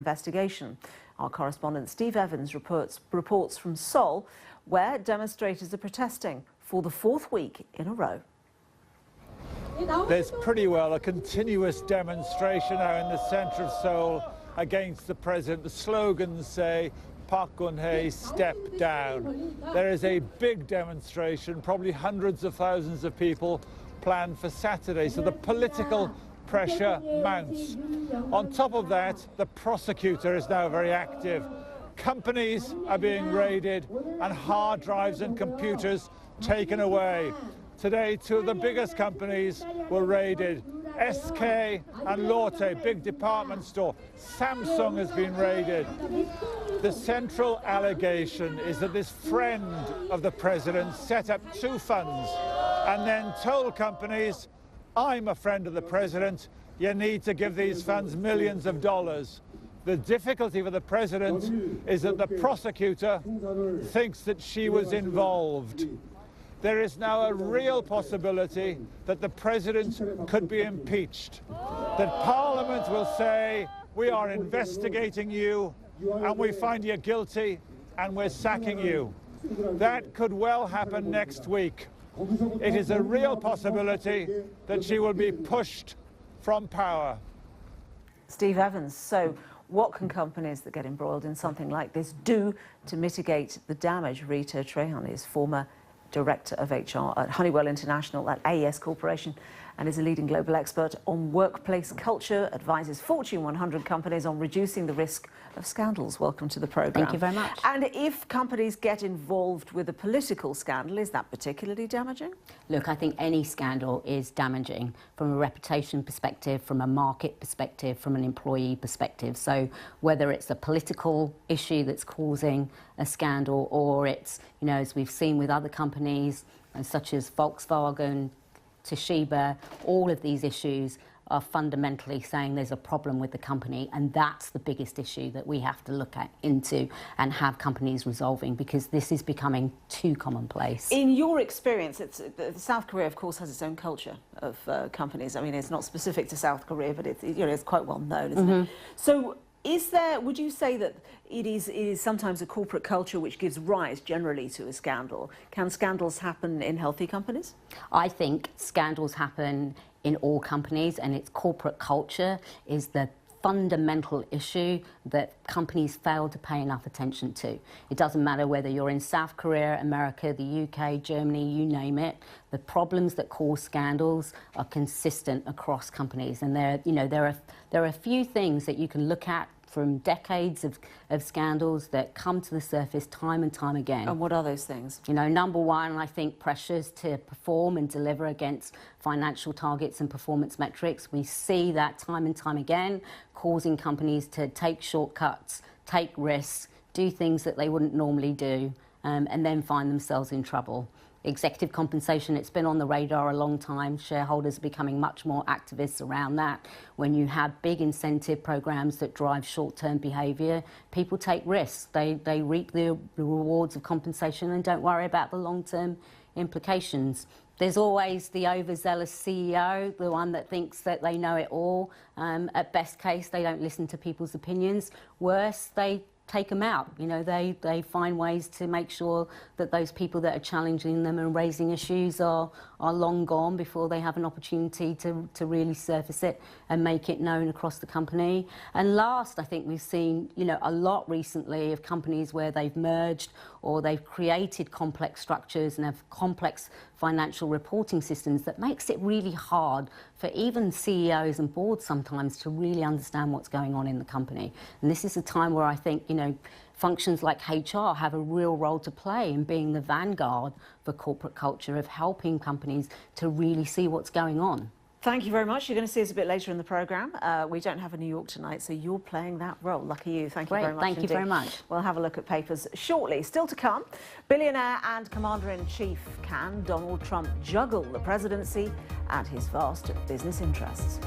investigation. Our correspondent Steve Evans reports from Seoul, where demonstrators are protesting for the fourth week in a row. There's pretty well a continuous demonstration now in the centre of Seoul against the president. The slogans say, Park Geun-hye, step down. There is a big demonstration, probably hundreds of thousands of people planned for Saturday, so the political pressure mounts. On top of that, the prosecutor is now very active. Companies are being raided and hard drives and computers taken away. Today, two of the biggest companies were raided. SK and Lotte, big department store. Samsung has been raided. The central allegation is that this friend of the president set up two funds and then told companies, I'm a friend of the president, you need to give these funds millions of dollars. The difficulty for the president is that the prosecutor thinks that she was involved. There is now a real possibility that the president could be impeached, that Parliament will say, we are investigating you and we find you guilty and we're sacking you. That could well happen next week. It is a real possibility that she will be pushed from power. Steve Evans, so what can companies that get embroiled in something like this do to mitigate the damage? Rita Trehan is former Director of HR at Honeywell International at AES Corporation and is a leading global expert on workplace culture, advises Fortune 100 companies on reducing the risk of scandals. Welcome to the programme. Thank you very much. And if companies get involved with a political scandal, is that particularly damaging? Look, I think any scandal is damaging from a reputation perspective, from a market perspective, from an employee perspective. So whether it's a political issue that's causing a scandal or it's, you know, as we've seen with other companies such as Volkswagen, Toshiba, all of these issues are fundamentally saying there's a problem with the company, and that's the biggest issue that we have to look into and have companies resolving, because this is becoming too commonplace. In your experience, South Korea, of course, has its own culture of companies. I mean, it's not specific to South Korea, but it's quite well known, isn't it? So would you say that it is sometimes a corporate culture which gives rise generally to a scandal? Can scandals happen in healthy companies? I think scandals happen in all companies, and its corporate culture is the fundamental issue that companies fail to pay enough attention to. It doesn't matter whether you're in South Korea, America, the UK, Germany, you name it. The problems that cause scandals are consistent across companies, and there are a few things that you can look at from decades of scandals that come to the surface time and time again. And what are those things? You know, number one, I think pressures to perform and deliver against financial targets and performance metrics. We see that time and time again, causing companies to take shortcuts, take risks, do things that they wouldn't normally do, and then find themselves in trouble. Executive compensation, it's been on the radar a long time. Shareholders are becoming much more activists around that. When you have big incentive programs that drive short-term behaviour, people take risks. They reap the rewards of compensation and don't worry about the long-term implications. There's always the overzealous CEO, the one that thinks that they know it all. At best case, they don't listen to people's opinions. Worse, they take them out. You know, they find ways to make sure that those people that are challenging them and raising issues are long gone before they have an opportunity to really surface it and make it known across the company. And last, I think we've seen, you know, a lot recently of companies where they've merged or they've created complex structures and have complex financial reporting systems that makes it really hard for even CEOs and boards sometimes to really understand what's going on in the company. And this is a time where I think, you know, functions like HR have a real role to play in being the vanguard for corporate culture, of helping companies to really see what's going on. Thank you very much. You're going to see us a bit later in the programme. We don't have a New York tonight, so you're playing that role. Lucky you. Thank you very much. Thank you very much. We'll have a look at papers shortly. Still to come, billionaire and commander-in-chief, can Donald Trump juggle the presidency and his vast business interests?